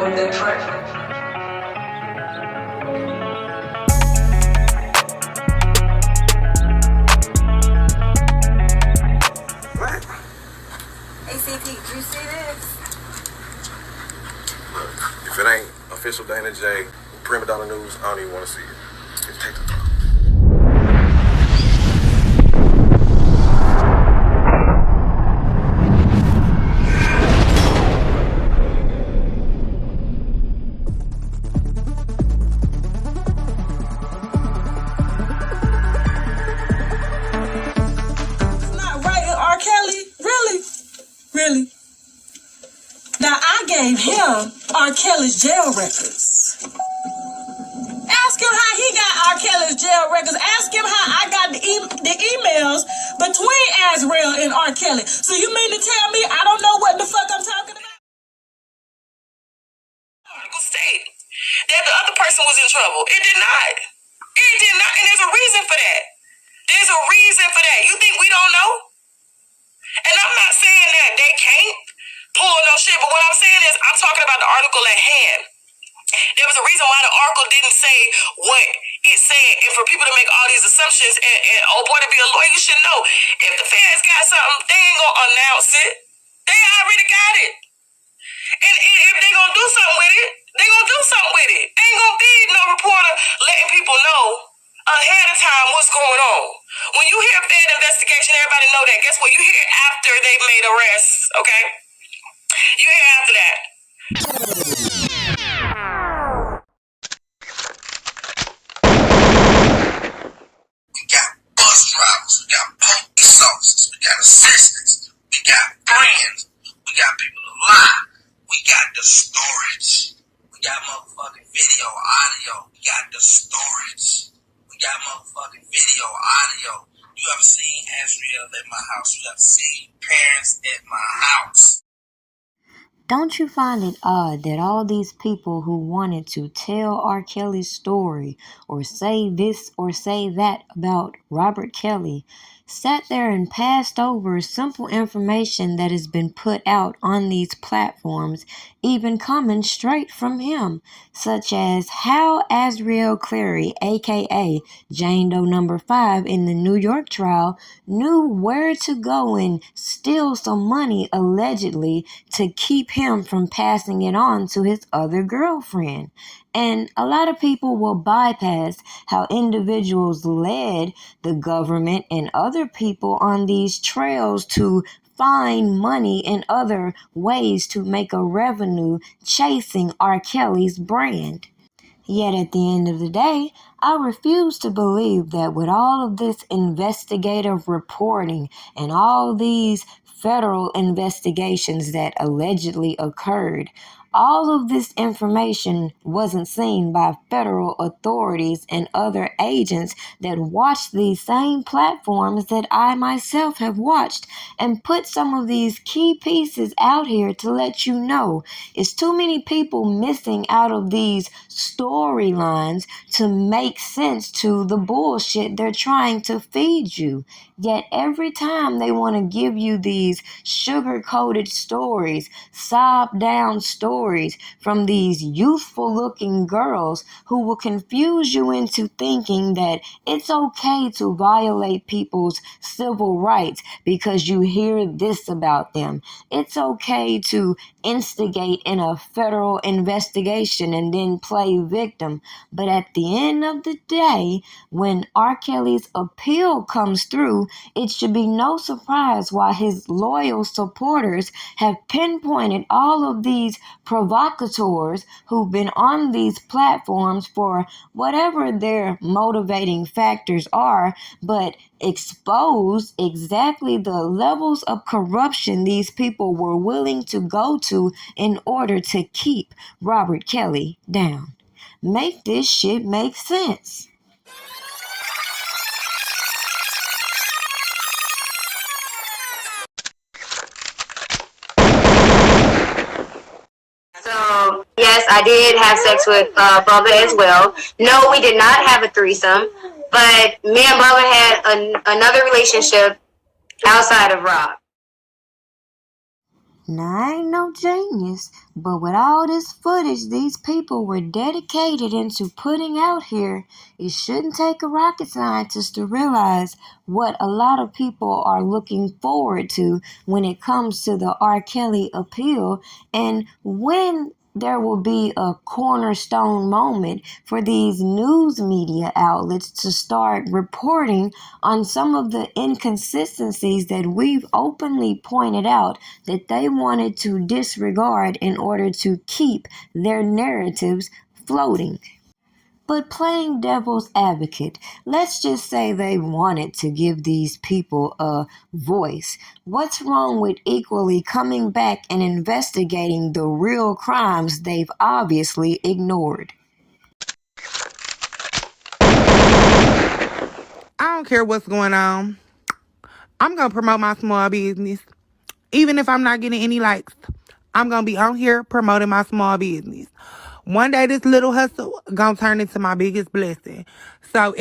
ACP, did you see this? Look, if it ain't official Dana J, Prima Donna News, I don't even want to see it. Just take the phone. Really? Now, I gave him R. Kelly's jail records. Ask him how he got R. Kelly's jail records. Ask him how I got the emails between Azrael and R. Kelly. So you mean to tell me I don't know what the fuck I'm talking about? Article state that the other person was in trouble. It did not. It did not. And there's a reason for that. There's a reason for that. You think we don't know? And I'm not saying that they can't pull no shit, but what I'm saying is I'm talking about the article at hand. There was a reason why the article didn't say what it said, and for people to make all these assumptions, and oh boy, to be a lawyer, you should know. If the feds got something, they ain't gonna announce it. They already got it. And if they gonna do something with it, they gonna do something with it. Ain't gonna be no reporter letting people know ahead of time what's going on. When you hear Fed investigation, everybody know that. Guess what? You hear after they've made arrests, okay? You hear after that. We got bus drivers, we got police officers, we got assistants, we got friends, we got people to lie, we got the storage, we got motherfucking video, audio, we got the storage. We got motherfucking video, audio. You ever seen Azrael at my house? You ever seen parents at my house? Don't you find it odd that all these people who wanted to tell R. Kelly's story or say this or say that about Robert Kelly sat there and passed over simple information that has been put out on these platforms, even coming straight from him, such as how Azrael Clary, aka Jane Doe number 5 in the New York trial, knew where to go and steal some money allegedly to keep him from passing it on to his other girlfriend. And a lot of people will bypass how individuals led the government and other people on these trails to find money in other ways to make a revenue chasing R. Kelly's brand. Yet at the end of the day, I refuse to believe that with all of this investigative reporting and all these federal investigations that allegedly occurred, all of this information wasn't seen by federal authorities and other agents that watched these same platforms that I myself have watched and put some of these key pieces out here to let you know. It's too many people missing out of these storylines to make sense to the bullshit they're trying to feed you. Yet every time they want to give you these sugar-coated stories, sob-down stories from these youthful-looking girls who will confuse you into thinking that it's okay to violate people's civil rights because you hear this about them. It's okay to instigate in a federal investigation and then play victim. But at the end of the day, when R. Kelly's appeal comes through, it should be no surprise why his loyal supporters have pinpointed all of these provocateurs who've been on these platforms for whatever their motivating factors are, but expose exactly the levels of corruption these people were willing to go to in order to keep Robert Kelly down. Make this shit make sense. So, yes, I did have sex with Bubba as well. No, we did not have a threesome, but me and Bubba had another relationship outside of Rob. Now, I ain't no genius, but with all this footage these people were dedicated into putting out here, it shouldn't take a rocket scientist to realize what a lot of people are looking forward to when it comes to the R. Kelly appeal, and when there will be a cornerstone moment for these news media outlets to start reporting on some of the inconsistencies that we've openly pointed out that they wanted to disregard in order to keep their narratives floating. But playing devil's advocate, let's just say they wanted to give these people a voice. What's wrong with equally coming back and investigating the real crimes they've obviously ignored? I don't care what's going on. I'm going to promote my small business. Even if I'm not getting any likes, I'm going to be on here promoting my small business. One day this little hustle going to turn into my biggest blessing. So